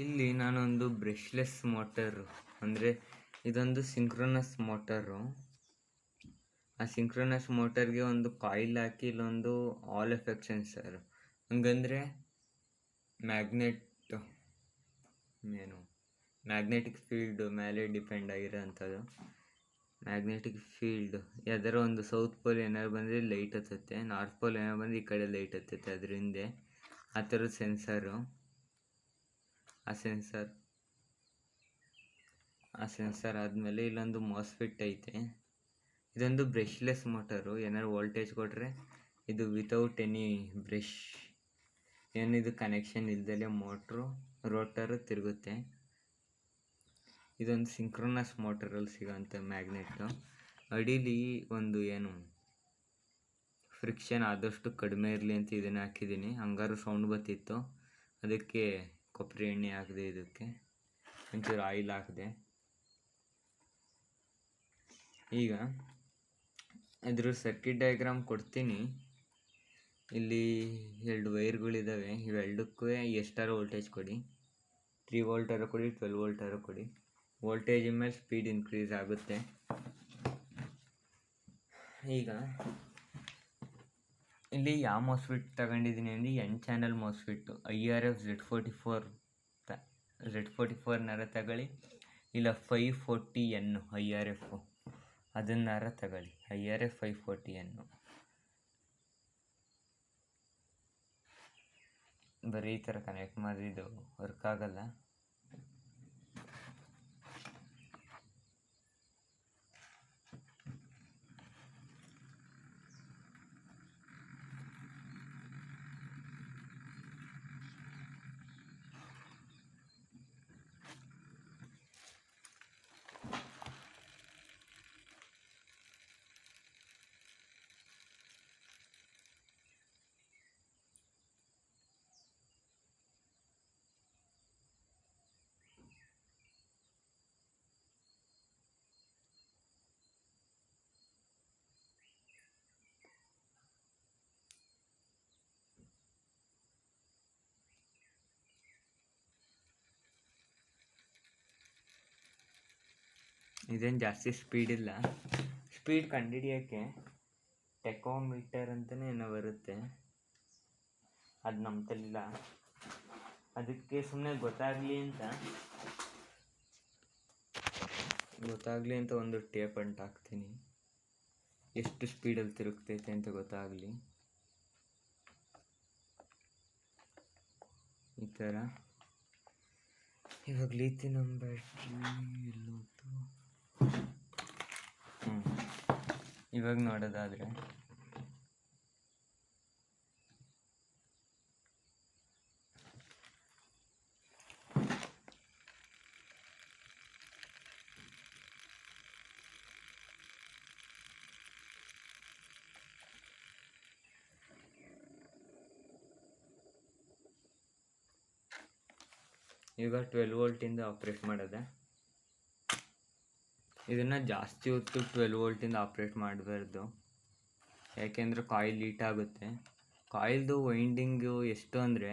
ಇಲ್ಲಿ ನಾನೊಂದು brushless motor, ಅಂದರೆ ಇದೊಂದು ಸಿಂಕ್ರೊನಸ್ ಮೋಟರು. ಆ ಸಿಂಕ್ರೊನಸ್ ಮೋಟರ್ಗೆ ಒಂದು ಕಾಯಿಲ್ ಹಾಕಿ ಇಲ್ಲೊಂದು ಆಲ್ ಎಫೆಕ್ಟ್ ಸೆನ್ಸರ್, ಹಂಗಂದರೆ ಮ್ಯಾಗ್ನೆಟಿಕ್ ಫೀಲ್ಡ್ ಮೇಲೆ ಡಿಪೆಂಡ್ ಆಗಿರೋ ಅಂಥದ್ದು. ಮ್ಯಾಗ್ನೆಟಿಕ್ ಫೀಲ್ಡ್ ಯಾವ್ದಾರ ಒಂದು ಸೌತ್ ಪೋಲ್ ಏನಾದ್ರು ಬಂದರೆ ಲೈಟ್ ಹತ್ತುತ್ತೆ, ನಾರ್ತ್ ಪೋಲ್ ಏನಾದ್ರು ಬಂದರೆ ಈ ಕಡೆ ಲೈಟ್ ಹತ್ತುತ್ತೆ ಅದ್ರ ಹಿಂದೆ. ಆ ಥರದ ಸೆನ್ಸರು. ಆ ಸೆನ್ಸರ್ ಆದಮೇಲೆ ಇಲ್ಲೊಂದು ಮಾಸ್ಫೆಟ್ ಐತೆ. ಇದೊಂದು ಬ್ರಷ್ಲೆಸ್ ಮೋಟರು. ಏನಾದ್ರು ವೋಲ್ಟೇಜ್ ಕೊಟ್ಟರೆ ಇದು ವಿತೌಟ್ ಎನಿ ಬ್ರಷ್, ಏನಿದು ಕನೆಕ್ಷನ್ ಇಲ್ದಲೇ ರೋಟರು ತಿರುಗುತ್ತೆ. ಇದೊಂದು ಸಿಂಕ್ರೊನಸ್ ಮೋಟರಲ್ಲಿ ಸಿಗೋಂಥ ಮ್ಯಾಗ್ನೆಟ್ಟು. ಅಡೀಲಿ ಒಂದು ಫ್ರಿಕ್ಷನ್ ಆದಷ್ಟು ಕಡಿಮೆ ಇರಲಿ ಅಂತ ಇದನ್ನು ಹಾಕಿದ್ದೀನಿ. ಹಂಗಾರು ಸೌಂಡ್ ಬರ್ತಿತ್ತು, ಅದಕ್ಕೆ ಕೊಬ್ಬರಿ ಎಣ್ಣೆ ಹಾಕಿದೆ, ಇದಕ್ಕೆ ಒಂಚೂರು ಆಯಿಲ್ ಹಾಕಿದೆ. ಈಗ ಇದ್ರ ಸರ್ಕ್ಯೂಟ್ ಡಯಾಗ್ರಾಮ್ ಕೊಡ್ತೀನಿ. ಇಲ್ಲಿ 2 ವೈರ್ಗಳಿದ್ದಾವೆ. ಇವೆರಡಕ್ಕೂ ಎಷ್ಟಾರು ವೋಲ್ಟೇಜ್ ಕೊಡಿ, 3 ವೋಲ್ಟಾರು ಕೊಡಿ, 12 ವೋಲ್ಟಾರು ಕೊಡಿ. ವೋಲ್ಟೇಜ್ ಮೇಲೆ ಸ್ಪೀಡ್ ಇನ್ಕ್ರೀಸ್ ಆಗುತ್ತೆ. ಈಗ ಇಲ್ಲಿ ಯಾವ ಮಾಸ್ಫೆಟ್ ತಗೊಂಡಿದ್ದೀನಿ ಅಂದರೆ ಎನ್ ಚಾನಲ್ ಮಾಸ್ಫೆಟ್ಟು. IRF Z44 ತಗೊಳ್ಳಿ, ಇಲ್ಲ 540N IRF ಅದನ್ನಾರ ತಗೊಳ್ಳಿ. IRF 540N. ಬರೀ ಈ ಥರ ಕನೆಕ್ಟ್ ಮಾಡಿದ್ದು ವರ್ಕ್ ಆಗಲ್ಲ. ಇದೇನು ಜಾಸ್ತಿ ಸ್ಪೀಡ್ ಇಲ್ಲ. ಸ್ಪೀಡ್ ಕಂಡುಹಿಡಿಯೋಕ್ಕೆ ಟೆಕೋಮೀಟರ್ ಅಂತಲೇ ಏನೋ ಬರುತ್ತೆ, ಅದು ನಮ್ಮ ತಲಿಲ್ಲ. ಅದಕ್ಕೆ ಸುಮ್ಮನೆ ಗೊತ್ತಾಗಲಿ ಅಂತ ಒಂದು ಟೇಪ್ ಅಂಟು ಹಾಕ್ತೀನಿ, ಎಷ್ಟು ಸ್ಪೀಡಲ್ಲಿ ತಿರುಗ್ತೈತೆ ಅಂತ ಗೊತ್ತಾಗಲಿ. ಈ ಥರ. ಇವಾಗ ಲಿಥಿಯಂ ಬ್ಯಾಟ್ರಿ ಎಲ್ಲೋತು? ಇವಾಗ ನೋಡೋದಾದರೆ ಈಗ 12 ವೋಲ್ಟಿಂದ ಆಪ್ರೇಟ್ ಮಾಡೋದೆ. ಇದನ್ನು ಜಾಸ್ತಿ ಹೊತ್ತು 12 ವೋಲ್ಟಿಂದ ಆಪ್ರೇಟ್ ಮಾಡಬಾರ್ದು, ಯಾಕೆಂದರೆ ಕಾಯಿಲ್ ಹೀಟ್ ಆಗುತ್ತೆ. ಕಾಯಿಲ್ದು ವೈಂಡಿಂಗು ಎಷ್ಟು ಅಂದರೆ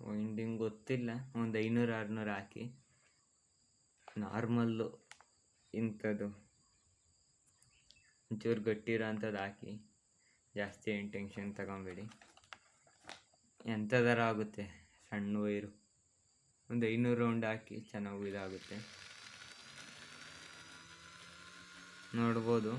ವೈಂಡಿಂಗ್ ಗೊತ್ತಿಲ್ಲ, ಒಂದು 500-600 ಹಾಕಿ. ನಾರ್ಮಲ್ಲು ಇಂಥದ್ದು ಒಂಚೂರು ಗಟ್ಟಿರೋ ಅಂಥದ್ದು ಹಾಕಿ, ಜಾಸ್ತಿ ಏನು ಟೆನ್ಷನ್ ತಗೊಬೇಡಿ. ಎಂಥದಾರ ಆಗುತ್ತೆ. ಸಣ್ಣ ವೈರು ಒಂದು 500 ರೌಂಡ್ ಹಾಕಿ ಚೆನ್ನಾಗಿ ಇದಾಗುತ್ತೆ. ನೋಡ್ಬೋದು.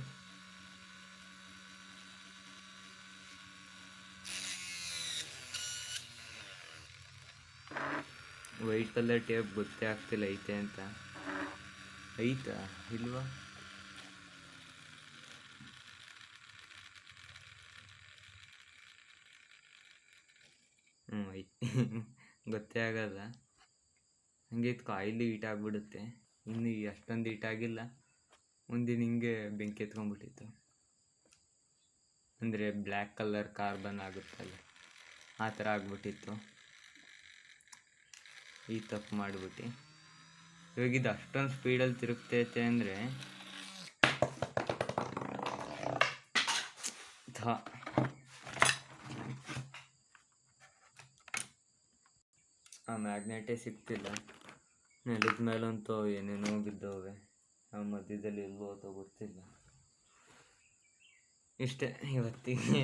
ವೈಟ್ ಕಲರ್ ಟೇಪ್ ಗೊತ್ತೇ ಆಗ್ತಿಲ್ಲ ಐತೆ ಅಂತ. ಐತಾ ಇಲ್ವಾ? ಐತೆ. ಗೊತ್ತೇ ಆಗಲ್ಲ. ಹಂಗೆ ಇದು ಕಾಯಿಲ್ ಹೀಟ್ ಆಗಿಬಿಡುತ್ತೆ. ಇನ್ನು ಅಷ್ಟೊಂದು ಹೀಟ್ ಆಗಿಲ್ಲ, ಮುಂದಿನ ಹಿಂಗೆ ಬೆಂಕಿ ಎತ್ಕೊಂಡ್ಬಿಟ್ಟಿತ್ತು. ಅಂದರೆ ಬ್ಲ್ಯಾಕ್ ಕಲರ್ ಕಾರ್ಬನ್ ಆಗುತ್ತಲ್ಲ, ಆ ಥರ ಆಗ್ಬಿಟ್ಟಿತ್ತು. ಈ ತಪ್ಪು ಮಾಡಿಬಿಟ್ಟು ಇವಾಗ ಇದು ಅಷ್ಟೊಂದು ಸ್ಪೀಡಲ್ಲಿ ತಿರುಗ್ತೈತೆ ಅಂದರೆ ಆ ಮ್ಯಾಗ್ನೆಟೇ ಸಿಗ್ತಿಲ್ಲ. ನೆಲದ ಮೇಲಂತೂ ಏನೇನೋ ಬಿದ್ದವೆ, ಆ ಮಧ್ಯದಲ್ಲಿ ಎಲ್ಲೋ ಹೋತೋ ಗೊತ್ತಿಲ್ಲ. ಇಷ್ಟೇ ಇವತ್ತಿಗೆ